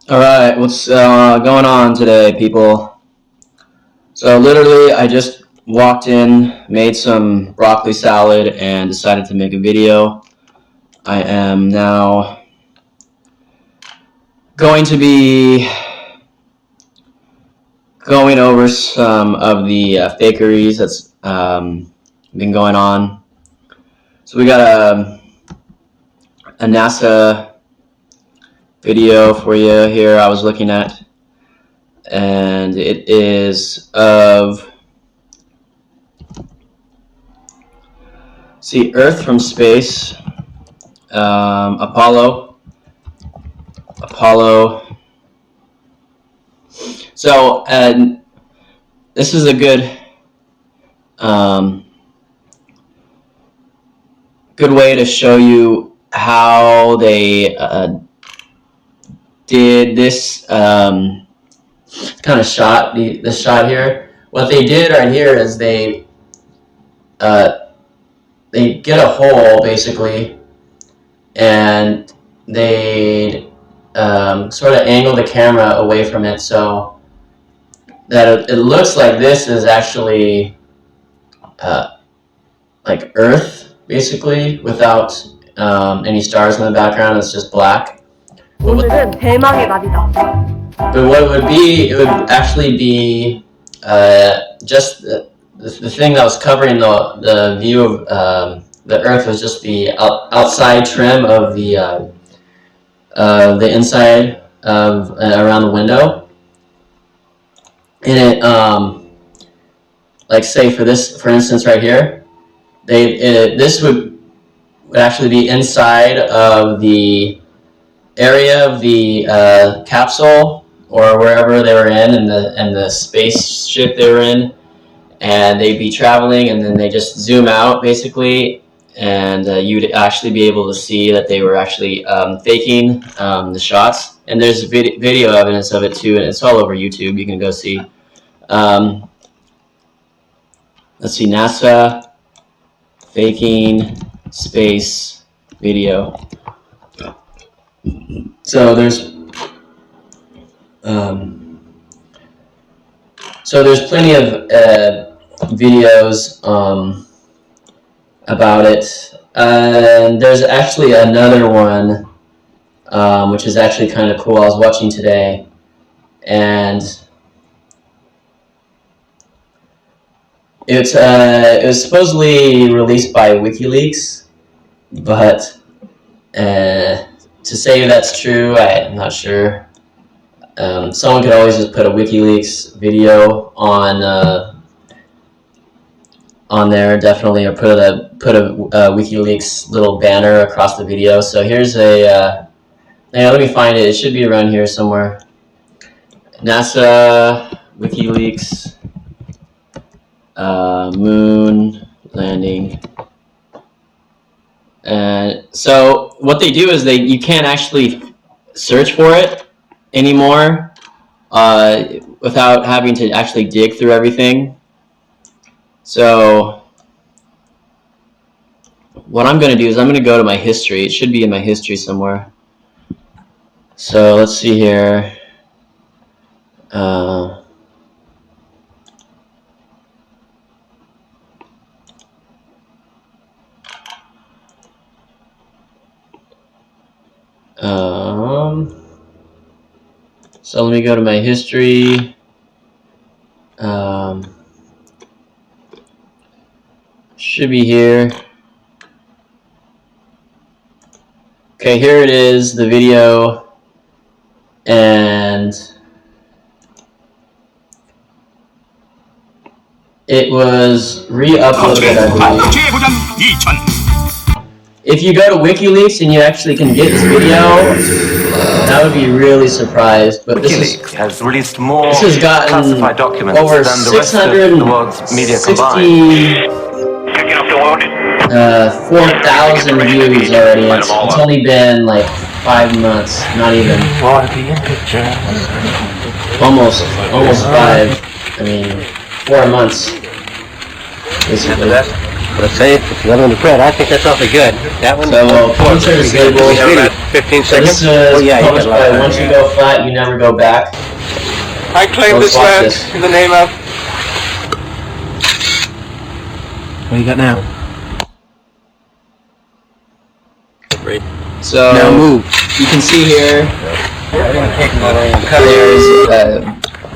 Alright, what's going on today, people? So, literally, I just walked in, made some broccoli salad, and decided to make a video. I am now going to be going over some of the fakeries that's been going on. So, we got a NASA video for you here I was looking at, and it is of Earth from space, Apollo. So, this is a um, good way to show you how they did this kind of shot. This shot here. What they did right here is they get a hole basically, and they sort of angle the camera away from it so that it looks like this is actually like Earth, basically, without any stars in the background. It's just black. 오늘은 대망의 날이다. But what it would be, it would actually be just the thing that was covering the view of the Earth was just the outside trim of the inside of around the window. And it like say for instance right here, this would actually be inside of the area of the capsule or wherever they were in the spaceship they were in, and they'd be traveling, and then they just zoom out basically, and you'd actually be able to see that they were actually faking the shots. And there's video evidence of it too, and it's all over YouTube. You can go see. Let's see, NASA faking space video. So there's plenty of videos about it, and there's actually another one which is actually kind of cool. I was watching today, and it was supposedly released by Wikileaks, but to say that's true, I'm not sure. Someone could always just put a Wikileaks video on there, definitely, or put a Wikileaks little banner across the video. So here's a let me find it. It should be around here somewhere. NASA Wikileaks moon landing. And so what they do is you can't actually search for it anymore without having to actually dig through everything. So what I'm going to do is I'm going to go to my history. It should be in my history somewhere. So let's see here. So let me go to my history. Should be here. Okay, here it is, the video, and it was re-uploaded, I believe. If you go to WikiLeaks and you actually can get this video, I would be really surprised. But Wikileaks has released more this has gotten classified documents over than the rest of the world's media combined. 4,000 views already. It's only been like 5 months, not even. Almost 5. I mean, 4 months, basically. Let's say it's another one to Fred. I think that's awfully good. That one. So, publisher disabled. We have about 15 So seconds. this is published by once you go flat, you never go back. I claim this land in the name of... What do you got now? So Now move. you can see here there's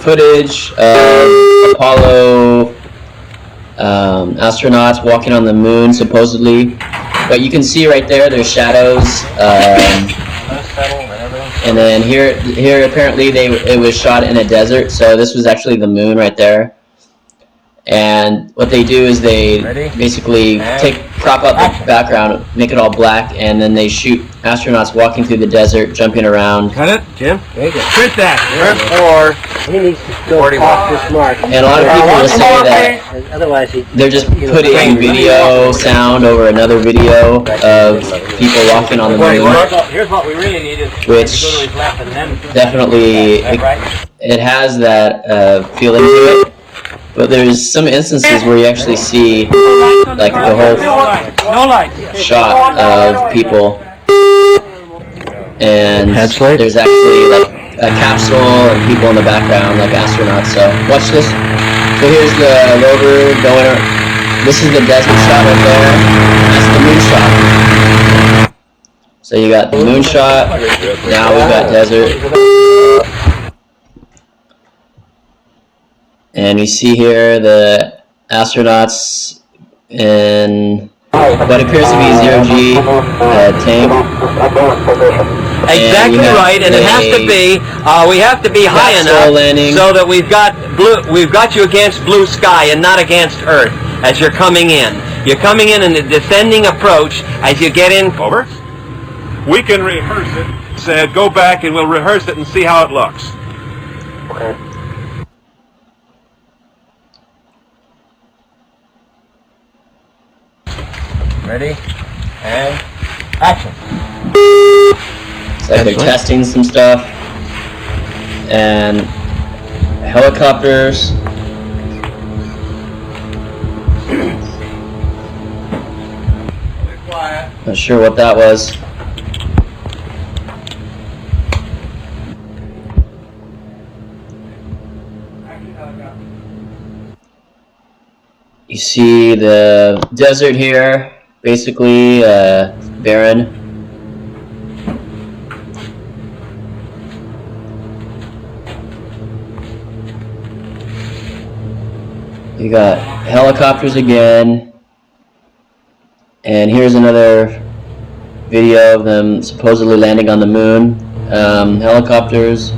footage of Apollo astronauts walking on the moon, supposedly. But you can see right there, there's shadows. And then here apparently it was shot in a desert, so this was actually the moon right there. And what they do is they basically crop out the background, make it all black, and then they shoot astronauts walking through the desert, jumping around. Cut it, Jim. There you go. Print that. He needs to go off this mark. And a lot of people will say that otherwise they're just putting video sound over another video of people walking on the moon, Here's what we really need is which definitely it has that feeling to it. But there's some instances where you actually see like the whole shot of people, and there's actually like a capsule and people in the background like astronauts. So watch this. So here's the rover going. This is the desert shot right there. That's the moon shot. So you got the moon shot. Now we've got desert. And you see here the astronauts in what appears to be zero-G tank. Exactly right, and it has to be. We have to be high enough so that we've got you against blue sky and not against Earth as you're coming in. You're coming in a descending approach as you get in. Over. We can rehearse it. Said, go back and we'll rehearse it and see how it looks. Okay. Ready? And action. It's like they're testing some stuff. And helicopters. Not sure what that was. You see the desert here. Basically, barren. You got helicopters again. And here's another video of them supposedly landing on the moon. Helicopters.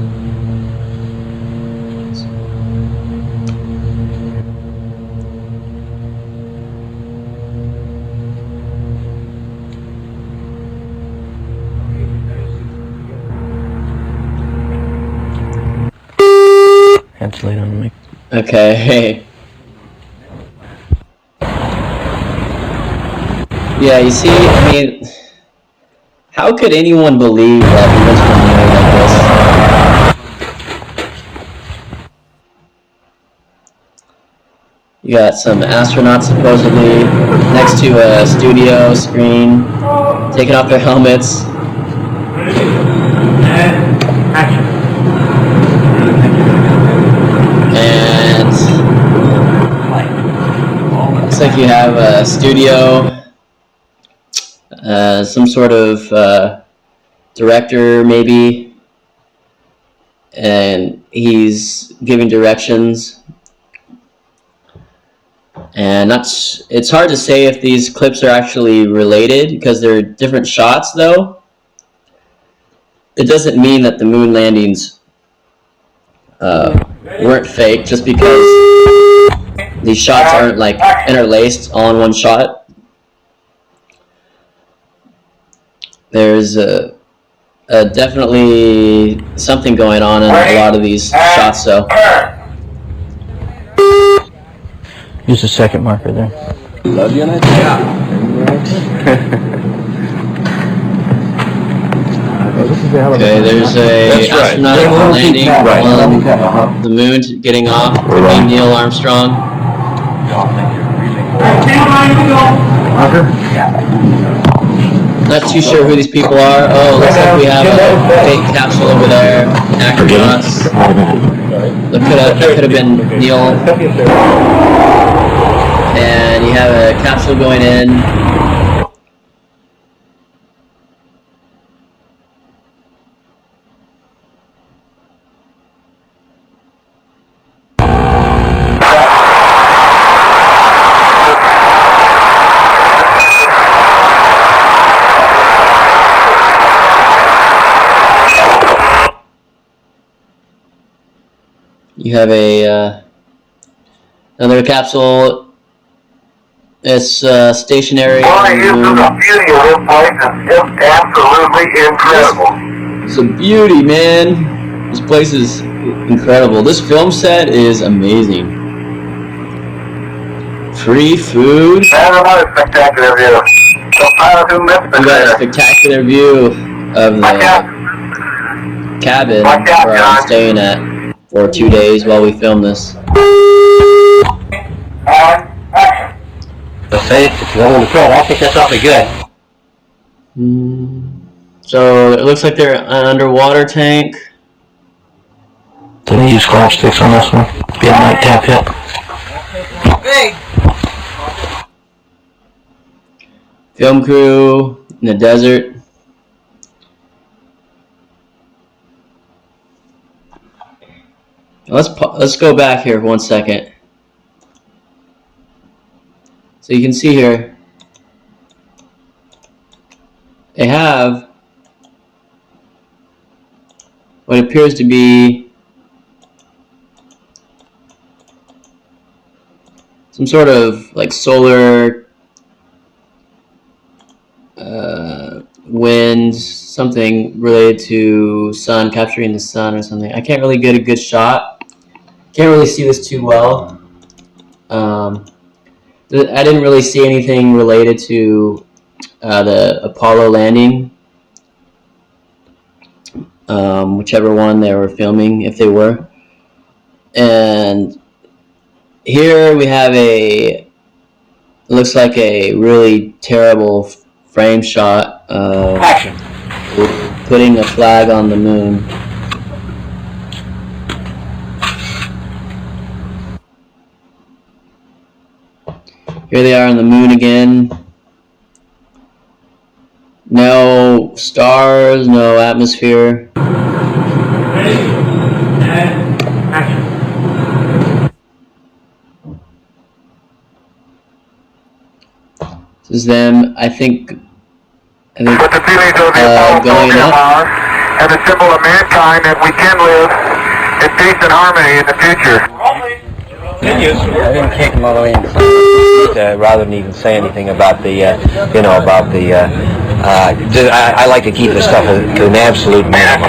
Cancellate on the mic. Okay. Yeah, you see, I mean, how could anyone believe that he was from like this? You got some astronauts supposedly next to a studio screen, taking off their helmets. And looks like you have a studio. Some sort of director maybe, and he's giving directions, and it's hard to say if these clips are actually related because they're different shots though. It doesn't mean that the moon landings weren't fake just because these shots aren't like interlaced all in one shot. There's definitely something going on in a lot of these shots, so. Use the second marker there. Love unit? Yeah. Okay, there's a astronaut landing on the moon, getting off. Neil Armstrong. Not too sure who these people are. Oh, looks like we have a fake capsule over there. Acrobats. That could have been Neil. And you have a capsule going in. You have another capsule. It's stationary. Boy, isn't the beauty of this place is just absolutely incredible. It's a beauty, man. This place is incredible. This film set is amazing. Free food. That's another spectacular view. So pilot who missed We got a spectacular view of the cabin where I'm staying at for 2 days while we film this. The face, if you want to throw it, I think that's awfully good. So it looks like they're an underwater tank. Did they use clap sticks on this one? Be a night tap hit. Big. Film crew in the desert. Let's go back here for 1 second. So you can see here, they have what appears to be some sort of like solar wind, something related to sun, capturing the sun or something. I can't really get a good shot. Can't really see this too well. I didn't really see anything related to the Apollo landing, whichever one they were filming, if they were. And here we have it looks like a really terrible frame shot of putting a flag on the moon. Here they are on the moon again. No stars, no atmosphere. This is them, I think With the feelings of the Apollo going program up. and the symbol of mankind that we can live in peace and harmony in the future. I didn't kick him all the way in. Rather than even say anything about the, I like to keep this stuff to an absolute minimum.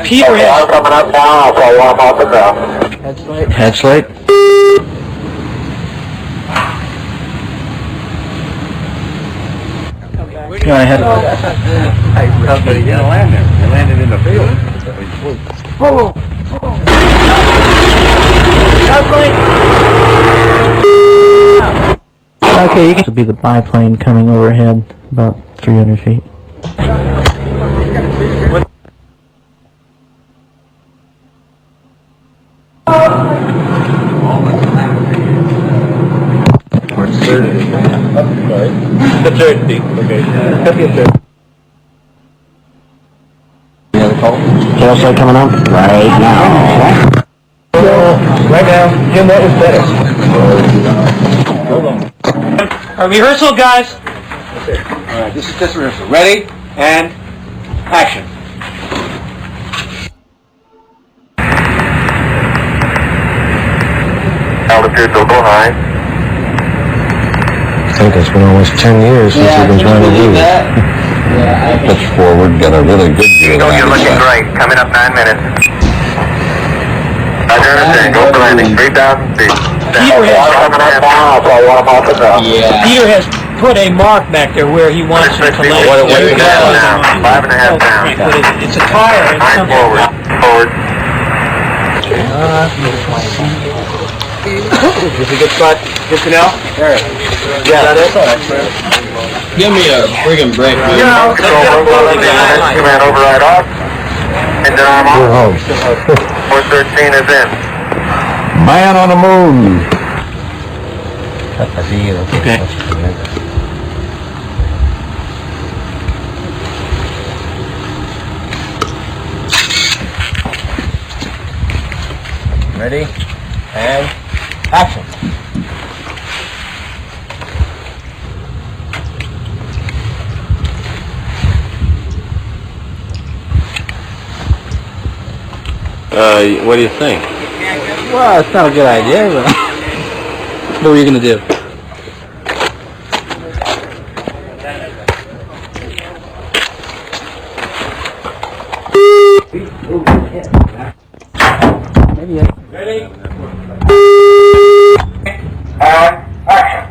Peter is coming up now, so I'll walk off the top. Headslate. Go ahead. You didn't land there. You landed in the field. Okay, you can be the biplane coming overhead about 300 feet. The third seat. Okay. Any other call? Tailslide coming up right now. Right now, Jim, what was better? Hold on. Rehearsal, guys. All right, this is test rehearsal. Ready? And action. Altitude will go high. I think it's been almost 10 years since we've been trying to do this. Pitch forward, get a really good view of You're looking that. great. Coming up 9 minutes. Roger, understand. Go for landing. 3,000 feet. Peter has, Coming up now, so I'll walk off the top. Yeah. Peter has put a mark back there where he wants it to lay. What do we got now? 5.5 pounds. But it's a tire. It's 9 something. forward. Forward. This is a good spot. Good to know? There. Yeah, that is. Give me a friggin' break, man. Yeah, command override off. Engine arm on. 413 is in. Man on the moon. Okay. Ready? And action. What do you think? Well, it's not a good idea, but what were you gonna do? Ready? And action.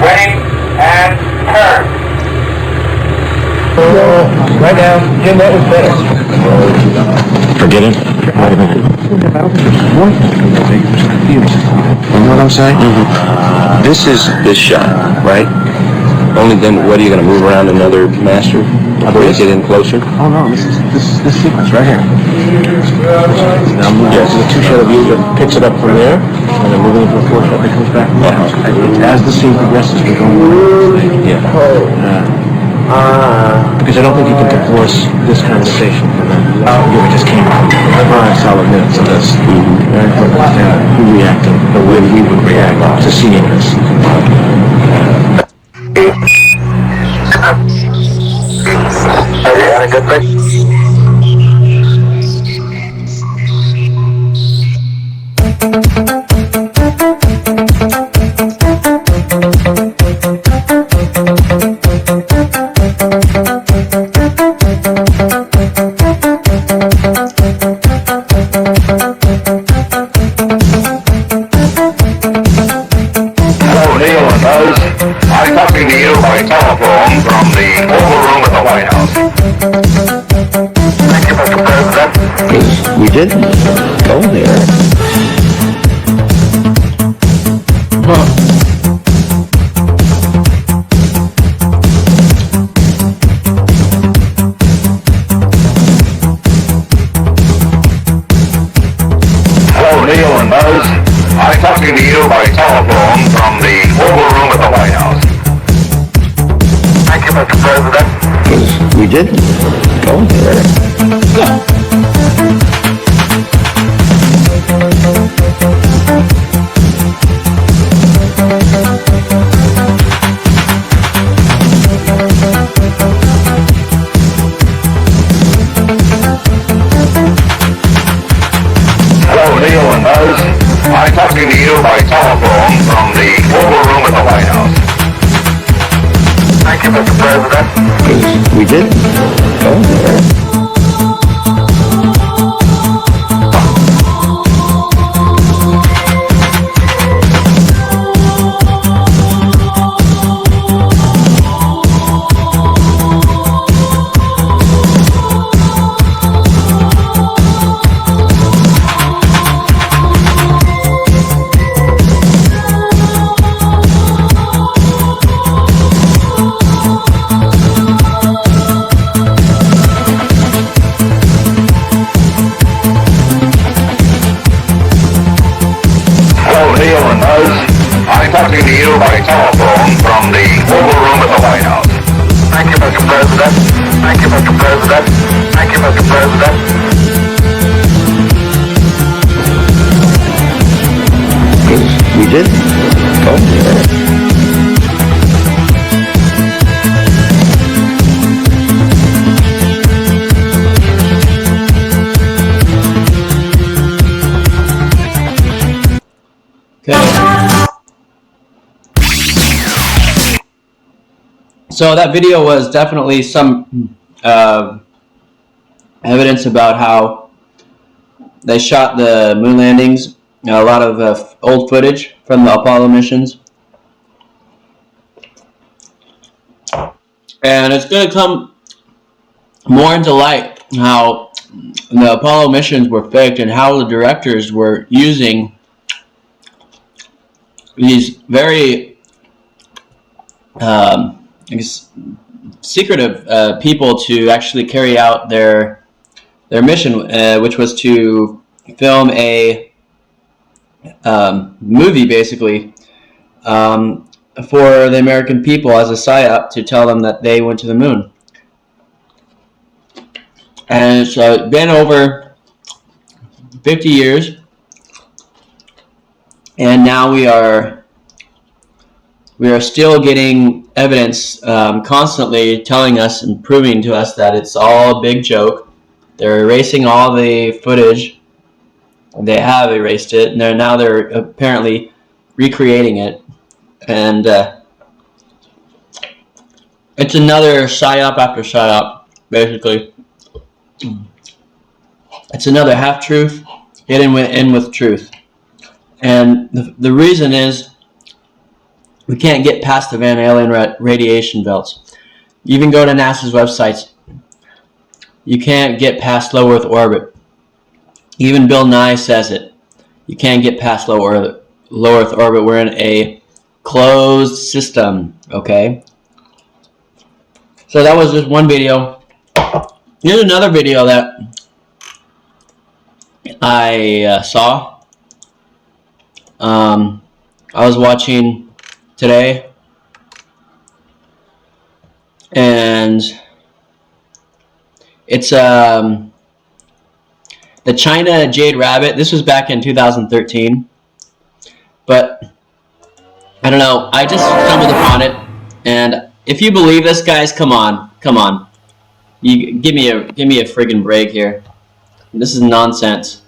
Ready, and turn. Right now, Jim, that was better. Forget it. Wait a minute. You know what I'm saying? This is this shot, right? Only then, what are you going to move around another master? Or get in closer? Oh no, this sequence right here. Now move to the two shot of you that picks it up from there, and then moving into a four shot that comes back. As the scene progresses, we're going. Yeah. Because I don't think you can divorce this conversation from that. We just came from 5 solid minutes of this. Very important to understand who reacted, the way we would react to seeing this. Are you having a good break? Hello, Neil and Buzz. I'm talking to you by telephone from the Oval Room at the White House. Thank you, Mr. President. We didn't go there. Hello, Neil and Buzz. I'm talking to you by telephone from the Oval Room at the White House. Thank you, Mr. President. We didn't go there. Hello, Neil and Buzz. I'm talking to you by telephone from the Oval Room at the White House. Thank you, Mr. President. We didn't go there. Hello, Neil and Buzz. I'm talking to you by telephone from the Oval Room at the White House. Thank you, Mr. President. Thank you, Mr. President. Thank you, Mr. President. We didn't go there. So that video was definitely some evidence about how they shot the moon landings. You know, a lot of old footage from the Apollo missions. And it's going to come more into light how the Apollo missions were faked and how the directors were using these very I guess, secretive people to actually carry out their mission, which was to film a movie, basically, for the American people as a psyop to tell them that they went to the moon. And so it's been over 50 years, and now we are still getting evidence constantly telling us and proving to us that it's all a big joke. They're erasing all the footage. They have erased it, and now they're apparently recreating it. And it's another psyop after psyop, basically. It's another half-truth hidden in with truth. And the reason is we can't get past the Van Allen radiation belts. You even go to NASA's websites. You can't get past low Earth orbit. Even Bill Nye says it. You can't get past low Earth orbit. We're in a closed system, okay? So that was just one video. Here's another video that I saw. I was watching today, and it's the China Jade Rabbit. This was back in 2013, but I don't know. I just stumbled upon it, and if you believe this, guys, come on. You give me a friggin' break here. This is nonsense.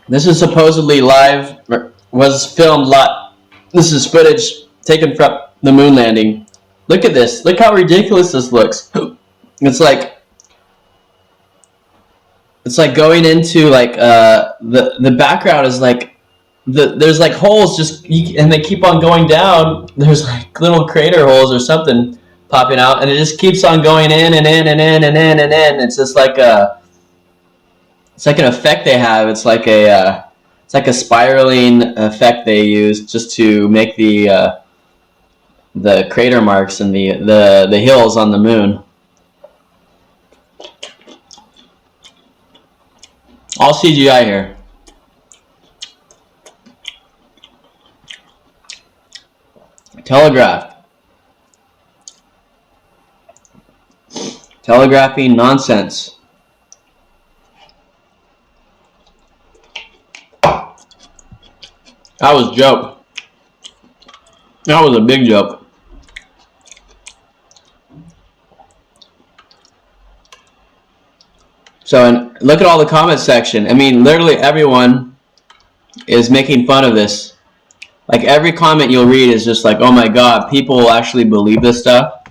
This is supposedly live, was filmed live. This is footage taken from the moon landing. Look at this. Look how ridiculous this looks. It's like going into like the background is like there's like holes just and they keep on going down. There's like little crater holes or something popping out, and it just keeps on going in and in and in and in and in. It's just like it's like an effect they have. It's like a spiraling effect they use just to make the crater marks and the hills on the moon. All CGI here. Telegraphing nonsense. That was a joke. That was a big joke. So, and look at all the comment section. I mean, literally everyone is making fun of this. Like every comment you'll read is just like, oh my god, people actually believe this stuff.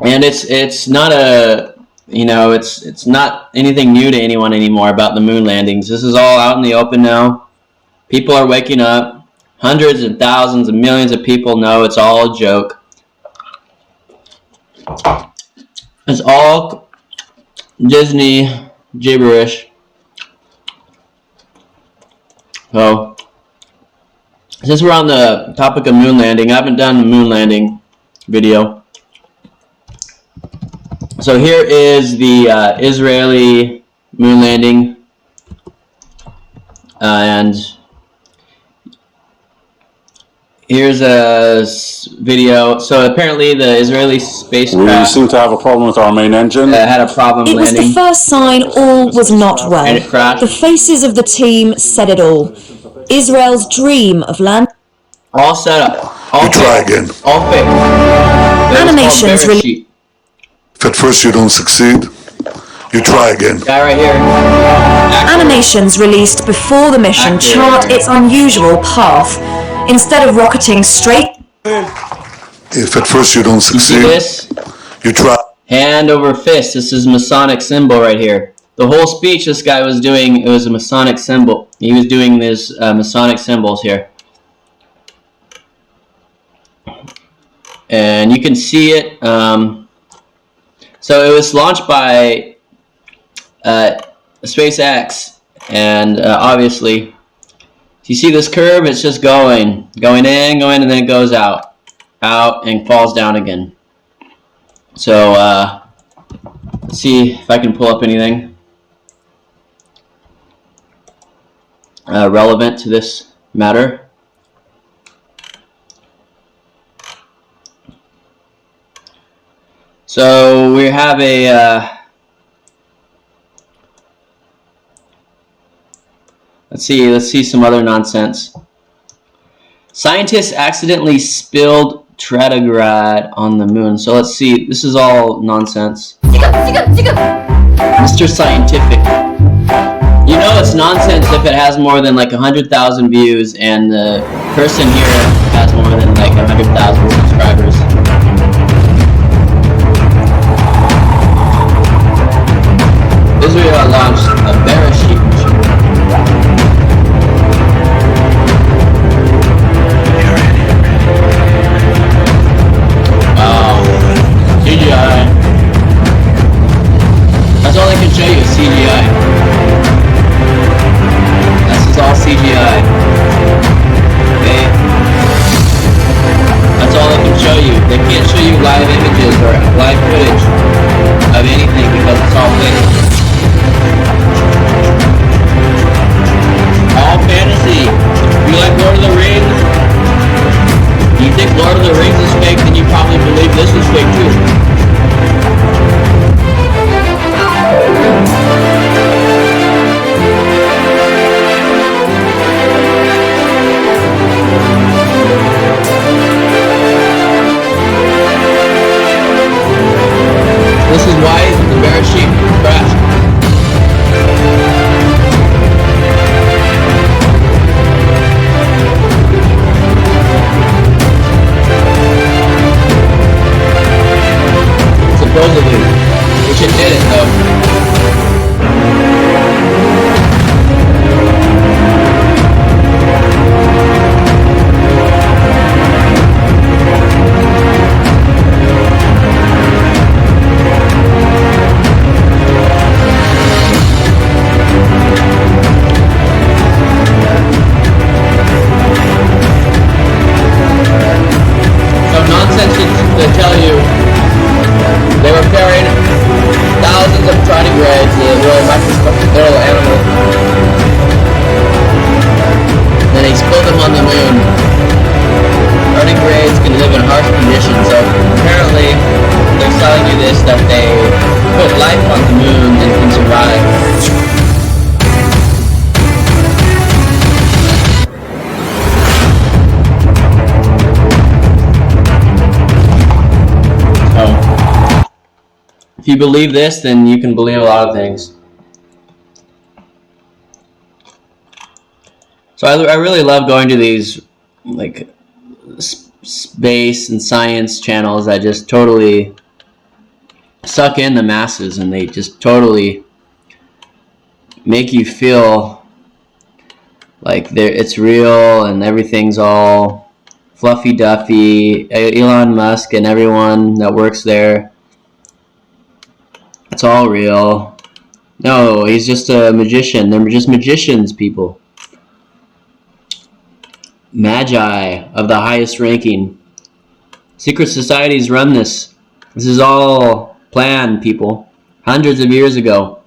And it's not it's not anything new to anyone anymore about the moon landings. This is all out in the open now. People are waking up. Hundreds and thousands and millions of people know it's all a joke. It's all Disney gibberish. So, since we're on the topic of moon landing, I haven't done a moon landing video. So here is the Israeli moon landing, and here's a video. So apparently the Israeli spacecraft... We seem to have a problem with our main engine. Had a problem landing. It was the first sign all was not well. And it crashed. The faces of the team said it all. Israel's dream of land... All set up. All You try again. All fake. Animations really... If at first you don't succeed, you try again. Guy right here. Animations released before the mission chart its unusual path. Instead of rocketing straight... If at first you don't succeed, you try. Hand over fist. This is Masonic symbol right here. The whole speech this guy was doing, it was a Masonic symbol. He was doing this Masonic symbols here. And you can see it. So it was launched by SpaceX, and obviously, you see this curve, it's just going in, and then it goes out, and falls down again. So let's see if I can pull up anything relevant to this matter. So we have a let's see some other nonsense. Scientists accidentally spilled Tritigrade on the moon. So let's see. This is all nonsense. Mr. Scientific. You know it's nonsense if it has more than like 100,000 views and the person here has more than like 100,000 subscribers. Israel launched a parachute mission. Wow. CGI. That's all I can show you is CGI. This is all CGI. Okay? That's all I can show you. They can't show you live images or live footage of anything because it's all fake. All fantasy. You like Lord of the Rings? You think Lord of the Rings is fake, then you probably believe this is fake too. This is why the parachute crashed. Supposedly, which it didn't though. So nonsense to tell you. They were carrying thousands of tardigrades, little animals. Then they spilled them on the moon. Tardigrades can live in harsh conditions, so apparently they're telling you this, that they put life on the moon and can survive. If you believe this, then you can believe a lot of things. So I really love going to these like space and science channels that just totally suck in the masses, and they just totally make you feel like it's real and everything's all fluffy duffy. Elon Musk and everyone that works there, it's all real. No, he's just a magician. They're just magicians, people. Magi of the highest ranking. Secret societies run this. This is all planned, people. Hundreds of years ago.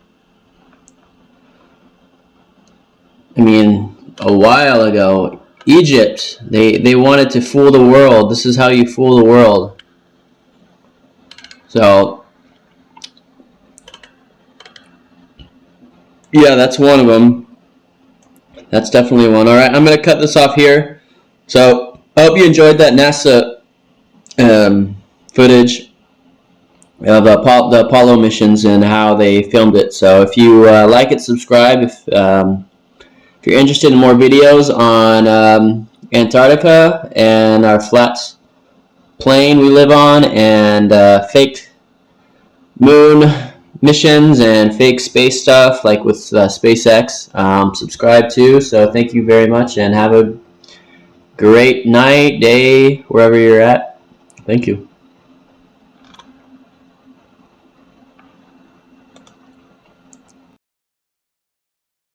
I mean, a while ago. Egypt. They wanted to fool the world. This is how you fool the world. So, yeah, that's one of them. That's definitely one. Alright, I'm going to cut this off here. So, I hope you enjoyed that NASA footage of the Apollo missions and how they filmed it. So, if you like it, subscribe. If you're interested in more videos on Antarctica and our flat plane we live on and fake moon missions and fake space stuff like with SpaceX, subscribe to. So thank you very much and have a great night, day, wherever you're at. Thank you.